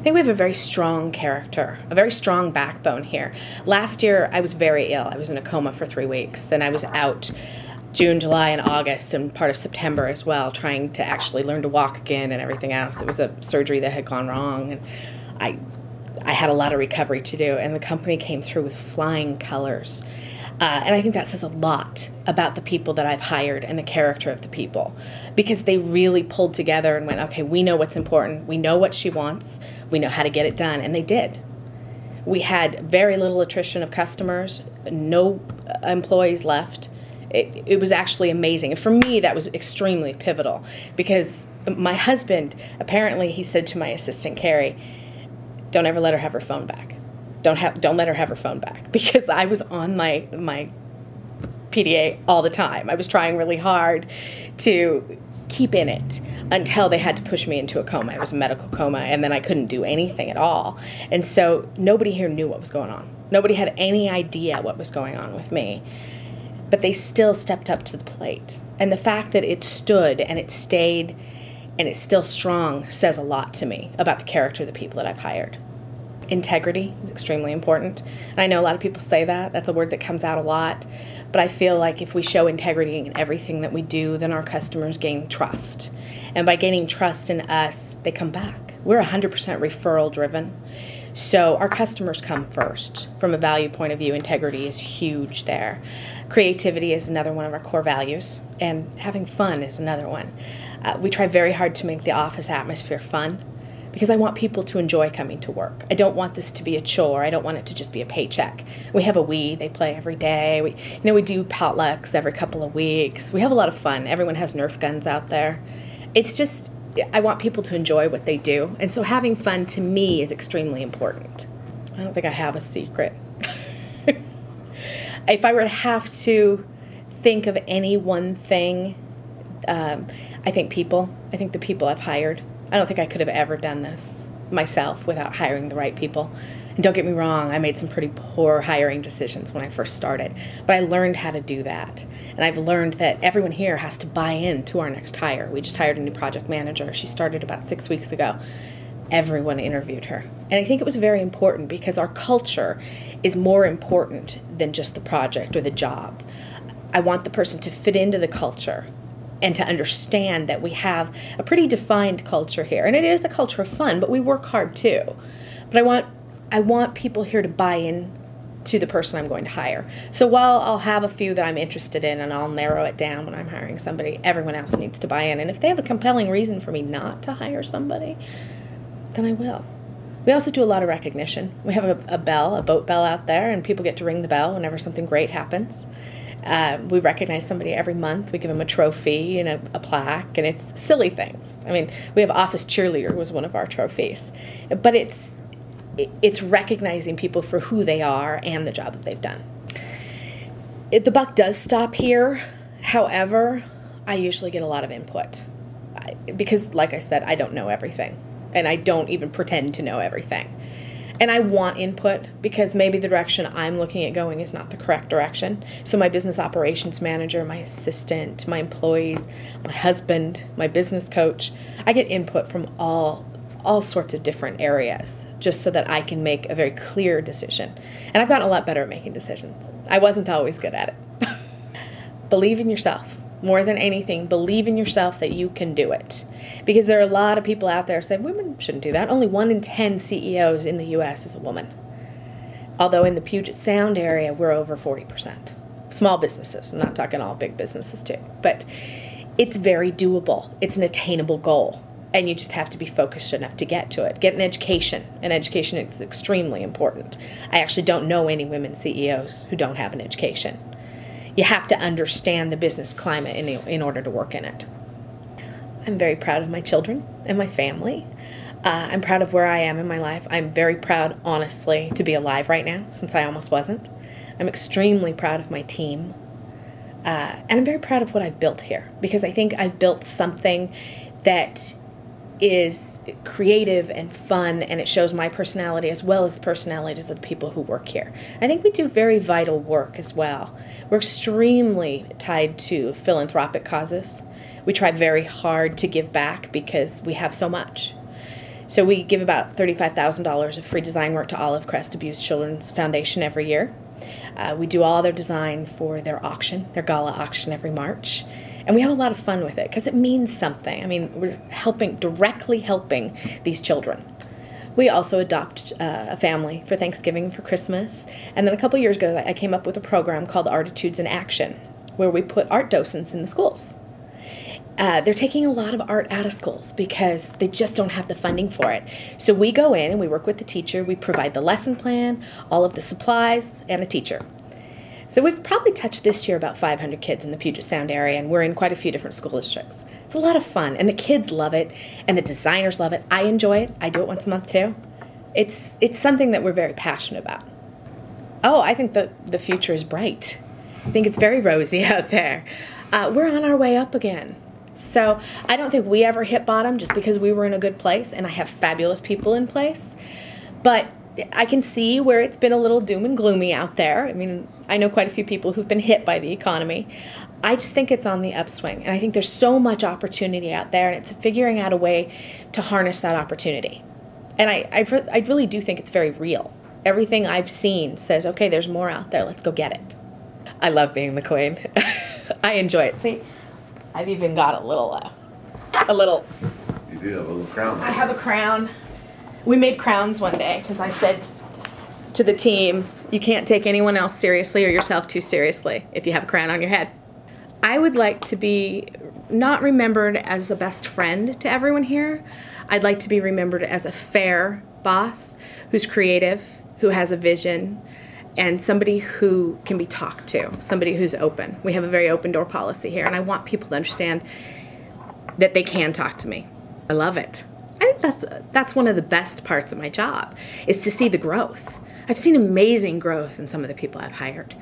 think we have a very strong character, a very strong backbone here. Last year, I was very ill. I was in a coma for 3 weeks, and I was out June, July, and August, and part of September as well, trying to actually learn to walk again and everything else. It was a surgery that had gone wrong, and I had a lot of recovery to do, and the company came through with flying colors. And I think that says a lot about the people that I've hired and the character of the people, because they really pulled together and went, okay, we know what's important. We know what she wants. We know how to get it done. And they did. We had very little attrition of customers, no employees left. It was actually amazing. And for me, that was extremely pivotal, because my husband, apparently he said to my assistant, Carrie, don't ever let her have her phone back. Don't let her have her phone back, because I was on my PDA all the time. I was trying really hard to keep in it until they had to push me into a coma. It was a medical coma, and then I couldn't do anything at all. And so nobody here knew what was going on. Nobody had any idea what was going on with me. But they still stepped up to the plate. And the fact that it stood and it stayed and it's still strong says a lot to me about the character of the people that I've hired. Integrity is extremely important. And I know a lot of people say that. That's a word that comes out a lot. But I feel like if we show integrity in everything that we do, then our customers gain trust. And by gaining trust in us, they come back. We're 100% referral driven. So our customers come first. From a value point of view, integrity is huge there. Creativity is another one of our core values, and having fun is another one. We try very hard to make the office atmosphere fun, because I want people to enjoy coming to work. I don't want this to be a chore. I don't want it to just be a paycheck. We have a Wii. They play every day. We do potlucks every couple of weeks. We have a lot of fun. Everyone has Nerf guns out there. It's just, I want people to enjoy what they do. And so having fun to me is extremely important. I don't think I have a secret. If I were to have to think of any one thing, I think people. I think the people I've hired. I don't think I could have ever done this myself without hiring the right people. And don't get me wrong, I made some pretty poor hiring decisions when I first started, but I learned how to do that. And I've learned that everyone here has to buy into our next hire. We just hired a new project manager. She started about 6 weeks ago. Everyone interviewed her. And I think it was very important, because our culture is more important than just the project or the job. I want the person to fit into the culture and to understand that we have a pretty defined culture here. And it is a culture of fun, but we work hard too. But I want people here to buy in to the person I'm going to hire. So while I'll have a few that I'm interested in, and I'll narrow it down when I'm hiring somebody, everyone else needs to buy in. And if they have a compelling reason for me not to hire somebody, then I will. We also do a lot of recognition. We have a bell, a boat bell out there, and people get to ring the bell whenever something great happens. We recognize somebody every month. We give them a trophy and a plaque, and it's silly things. I mean, we have Office Cheerleader was one of our trophies. But it's recognizing people for who they are and the job that they've done. The buck does stop here. However, I usually get a lot of input. Because, like I said, I don't know everything. And I don't even pretend to know everything. And I want input, because maybe the direction I'm looking at going is not the correct direction. So my business operations manager, my assistant, my employees, my husband, my business coach, I get input from all sorts of different areas, just so that I can make a very clear decision. And I've gotten a lot better at making decisions. I wasn't always good at it. Believe in yourself. More than anything, believe in yourself that you can do it. Because there are a lot of people out there saying women shouldn't do that. Only 1 in 10 CEOs in the U.S. is a woman. Although in the Puget Sound area, we're over 40%. Small businesses. I'm not talking all big businesses too. But it's very doable. It's an attainable goal. And you just have to be focused enough to get to it. Get an education. And education is extremely important. I actually don't know any women CEOs who don't have an education. You have to understand the business climate in order to work in it. I'm very proud of my children and my family. I'm proud of where I am in my life. I'm very proud, honestly, to be alive right now, since I almost wasn't. I'm extremely proud of my team. And I'm very proud of what I've built here, because I think I've built something that is creative and fun, and it shows my personality as well as the personalities of the people who work here. I think we do very vital work as well. We're extremely tied to philanthropic causes. We try very hard to give back because we have so much. So we give about $35,000 of free design work to Olive Crest Abused Children's Foundation every year. We do all their design for their auction, their gala auction every March. And we have a lot of fun with it because it means something. I mean, we're directly helping these children. We also adopt a family for Thanksgiving, for Christmas. And then a couple years ago, I came up with a program called Artitudes in Action, where we put art docents in the schools. They're taking a lot of art out of schools because they just don't have the funding for it. So we go in and we work with the teacher. We provide the lesson plan, all of the supplies, and a teacher. So we've probably touched this year about 500 kids in the Puget Sound area, and we're in quite a few different school districts. It's a lot of fun, and the kids love it, and the designers love it. I enjoy it. I do it once a month too. It's something that we're very passionate about. Oh, I think the future is bright. I think it's very rosy out there. We're on our way up again. So I don't think we ever hit bottom just because we were in a good place, and I have fabulous people in place. But I can see where it's been a little doom and gloomy out there. I mean, I know quite a few people who've been hit by the economy. I just think it's on the upswing, and I think there's so much opportunity out there, and it's figuring out a way to harness that opportunity. And I really do think it's very real. Everything I've seen says, okay, there's more out there. Let's go get it. I love being the queen. I enjoy it. See, I've even got a little. You do have a little crown. I have a crown. We made crowns one day because I said to the team, you can't take anyone else seriously or yourself too seriously if you have a crown on your head. I would like to be not remembered as the best friend to everyone here. I'd like to be remembered as a fair boss who's creative, who has a vision, and somebody who can be talked to, somebody who's open. We have a very open door policy here, and I want people to understand that they can talk to me. I love it. I think that's one of the best parts of my job, is to see the growth. I've seen amazing growth in some of the people I've hired,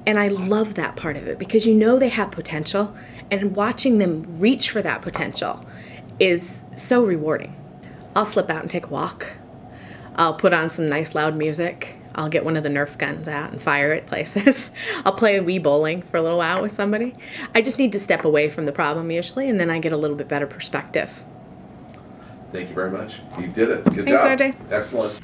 and I love that part of it because you know they have potential, and watching them reach for that potential is so rewarding. I'll slip out and take a walk. I'll put on some nice loud music. I'll get one of the Nerf guns out and fire it places. I'll play Wii bowling for a little while with somebody. I just need to step away from the problem usually, and then I get a little bit better perspective. Thank you very much. You did it. Good Thanks, job. RJ. Excellent.